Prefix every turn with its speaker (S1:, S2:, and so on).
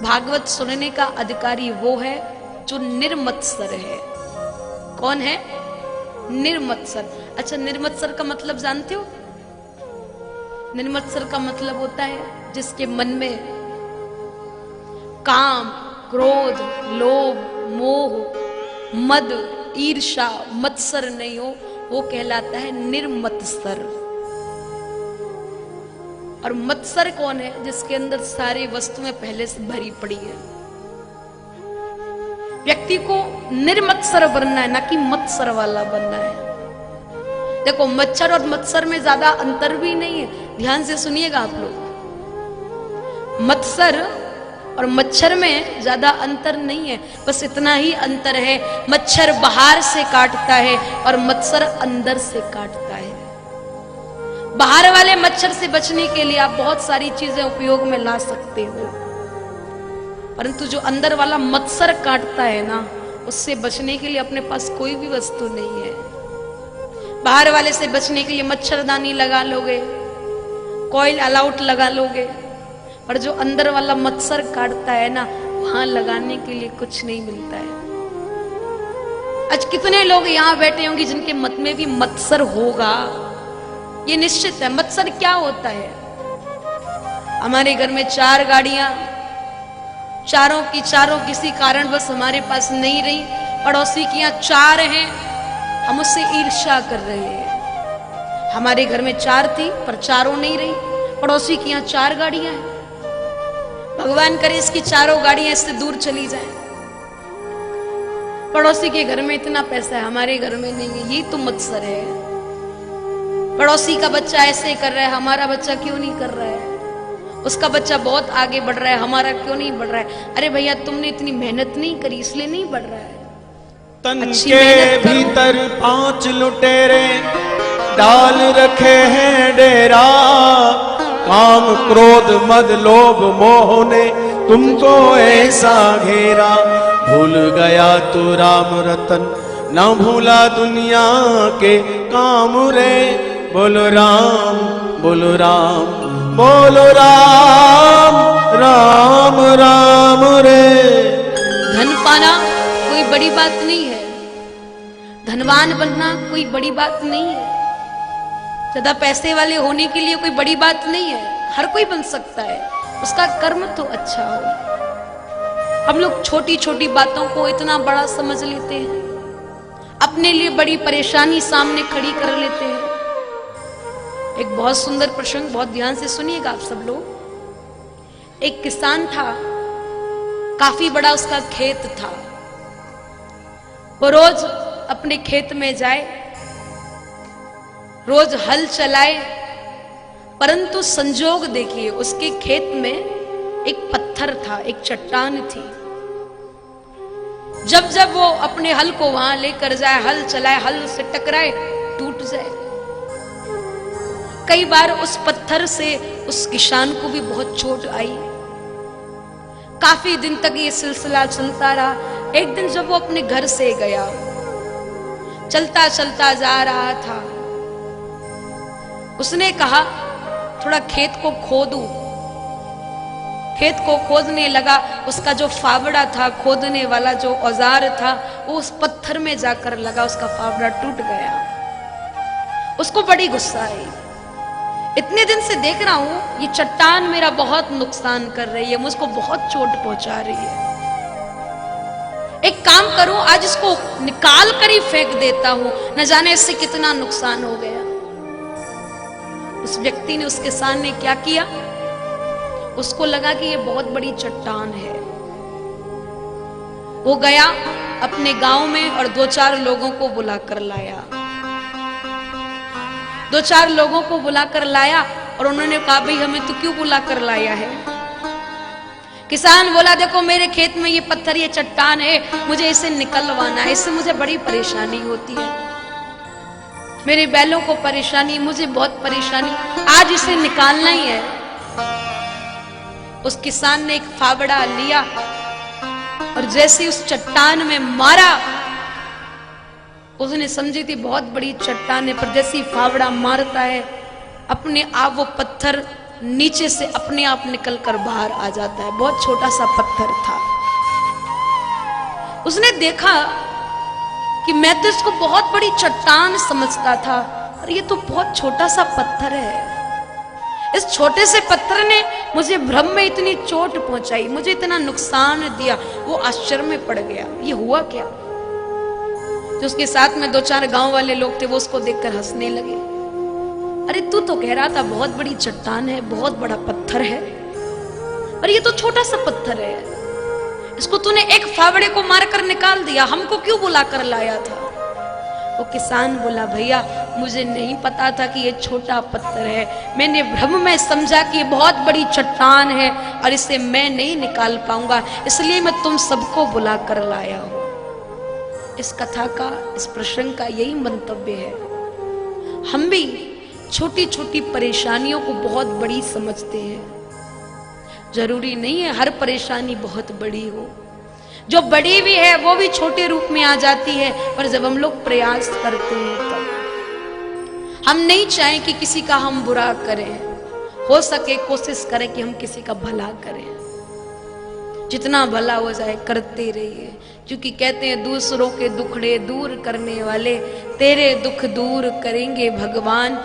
S1: भागवत सुनने का अधिकारी वो है जो निर्मत्सर है। कौन है? निर्मत्सर। अच्छा, निर्मत्सर का मतलब जानते हो? निर्मत्सर का मतलब होता है जिसके मन में काम, क्रोध, लोभ, मोह, मद, ईर्ष्या, मत्सर नहीं हो, वो कहलाता है निर्मत्सर। और मत्सर कौन है? जिसके अंदर सारी वस्तुएं पहले से भरी पड़ी है। व्यक्ति को निर्मत्सर बनना है, ना कि मत्सर वाला बनना है। देखो, मच्छर और मत्सर में ज्यादा अंतर भी नहीं है, ध्यान से सुनिएगा आप लोग। मत्सर और मच्छर में ज्यादा अंतर नहीं है, बस इतना ही अंतर है, मच्छर बाहर से काटता है और मत्सर अंदर से काटता है। बाहर वाले मच्छर से बचने के लिए आप बहुत सारी चीजें उपयोग में ला सकते हो, परंतु जो अंदर वाला मत्सर काटता है ना, उससे बचने के लिए अपने पास कोई भी वस्तु नहीं है। बाहर वाले से बचने के लिए मच्छरदानी लगा लोगे, कॉइल अलाउट लगा लोगे, पर जो अंदर वाला मत्सर काटता है ना, वहां लगाने के लिए कुछ नहीं मिलता है। आज कितने लोग यहां बैठे होंगे जिनके मत में भी मत्सर होगा, ये निश्चित है। मत्सर क्या होता है? हमारे घर में 4 गाड़ियां, चारों की चारों किसी कारणवश हमारे पास नहीं रही, पड़ोसी की यहाँ 4 हैं, हम उससे ईर्ष्या कर रहे हैं। हमारे घर में 4 थी पर चारों नहीं रही, पड़ोसी की यहाँ 4 गाड़ियां हैं। भगवान करे इसकी चारों गाड़ियां इससे दूर चली जाएं। पड़ोसी के घर में इतना पैसा है, हमारे घर में नहीं है, ये तो मत्सर है। पड़ोसी का बच्चा ऐसे कर रहा है, हमारा बच्चा क्यों नहीं कर रहा है? उसका बच्चा बहुत आगे बढ़ रहा है, हमारा क्यों नहीं बढ़ रहा है? अरे भैया, तुमने इतनी मेहनत नहीं करी इसलिए नहीं बढ़ रहा है।
S2: तन के भीतर 5 लुटेरे डाल रखे हैं डेरा, काम, क्रोध, मद, लोभ, मोह ने तुमको ऐसा घेरा। भूल गया तू राम रतन, ना भूला दुनिया के काम रे। बोलो राम, बोलो राम, बोलो राम, राम राम रे।
S1: धन पाना कोई बड़ी बात नहीं है, धनवान बनना कोई बड़ी बात नहीं है, ज्यादा पैसे वाले होने के लिए कोई बड़ी बात नहीं है। हर कोई बन सकता है, उसका कर्म तो अच्छा हो। हम लोग छोटी छोटी बातों को इतना बड़ा समझ लेते हैं, अपने लिए बड़ी परेशानी सामने खड़ी कर लेते हैं। एक बहुत सुंदर प्रसंग, बहुत ध्यान से सुनिएगा आप सब लोग। एक किसान था, काफी बड़ा उसका खेत था। वो रोज अपने खेत में जाए, रोज हल चलाए, परंतु संजोग देखिए, उसके खेत में एक पत्थर था, एक चट्टान थी। जब जब वो अपने हल को वहां लेकर जाए, हल चलाए, हल से टकराए, टूट जाए। कई बार उस पत्थर से उस किसान को भी बहुत चोट आई। काफी दिन तक ये सिलसिला चलता रहा। एक दिन जब वो अपने घर से गया, चलता चलता जा रहा था, उसने कहा थोड़ा खेत को खोदूं। खेत को खोदने लगा, उसका जो फावड़ा था, खोदने वाला जो औजार था, वो उस पत्थर में जाकर लगा, उसका फावड़ा टूट गया। उसको बड़ी गुस्सा आई। इतने दिन से देख रहा हूं ये चट्टान मेरा बहुत नुकसान कर रही है, मुझको बहुत चोट पहुंचा रही है। एक काम करूं, आज इसको निकाल कर ही फेंक देता हूं, न जाने इससे कितना नुकसान हो गया। उस व्यक्ति ने, उस किसान ने क्या किया? उसको लगा कि ये बहुत बड़ी चट्टान है। वो गया अपने गांव में और 2-4 लोगों को बुलाकर लाया। 2-4 लोगों को बुलाकर लाया और उन्होंने कहा, भाई हमें तो क्यों बुलाकर लाया है? किसान बोला, देखो मेरे खेत में ये पत्थर, ये चट्टान है, मुझे इसे निकलवाना है, इससे मुझे बड़ी परेशानी होती है, मेरे बैलों को परेशानी, मुझे बहुत परेशानी, आज इसे निकालना ही है। उस किसान ने एक फावड़ा लिया और जैसे उस चट्टान में मारा, उसने समझी थी बहुत बड़ी चट्टान है, पर जैसे फावड़ा मारता है, अपने आप वो पत्थर नीचे से अपने आप निकलकर बाहर आ जाता है। बहुत छोटा सा पत्थर था। उसने देखा कि मैं तो इसको बहुत बड़ी चट्टान समझता था, और ये तो बहुत छोटा सा पत्थर है। इस छोटे से पत्थर ने मुझे भ्रम में इतनी चोट पहुंचाई, मुझे इतना नुकसान दिया। वो आश्चर्य में पड़ गया, ये हुआ क्या। जो उसके साथ में 2-4 गांव वाले लोग थे, वो उसको देखकर हंसने लगे। अरे तू तो कह रहा था बहुत बड़ी चट्टान है, बहुत बड़ा पत्थर है, और ये तो छोटा सा पत्थर है। इसको तूने एक फावड़े को मारकर निकाल दिया, हमको क्यों बुला कर लाया था। वो किसान बोला, भैया मुझे नहीं पता था कि ये छोटा पत्थर है, मैंने भ्रम में समझा कि ये बहुत बड़ी चट्टान है और इसे मैं नहीं निकाल पाऊंगा, इसलिए मैं तुम सबको बुला कर लाया हूं। इस कथा का, इस प्रसंग का यही मंतव्य है। हम भी छोटी छोटी परेशानियों को बहुत बड़ी समझते हैं। जरूरी नहीं है हर परेशानी बहुत बड़ी हो, जो बड़ी भी है वो भी छोटे रूप में आ जाती है। पर जब हम लोग प्रयास करते हैं तब हम नहीं चाहें कि किसी का हम बुरा करें, हो सके कोशिश करें कि हम किसी का भला करें। जितना भला हो जाए करते रहिए, क्योंकि कहते हैं दूसरों के दुखड़े दूर करने वाले तेरे दुख दूर करेंगे भगवान।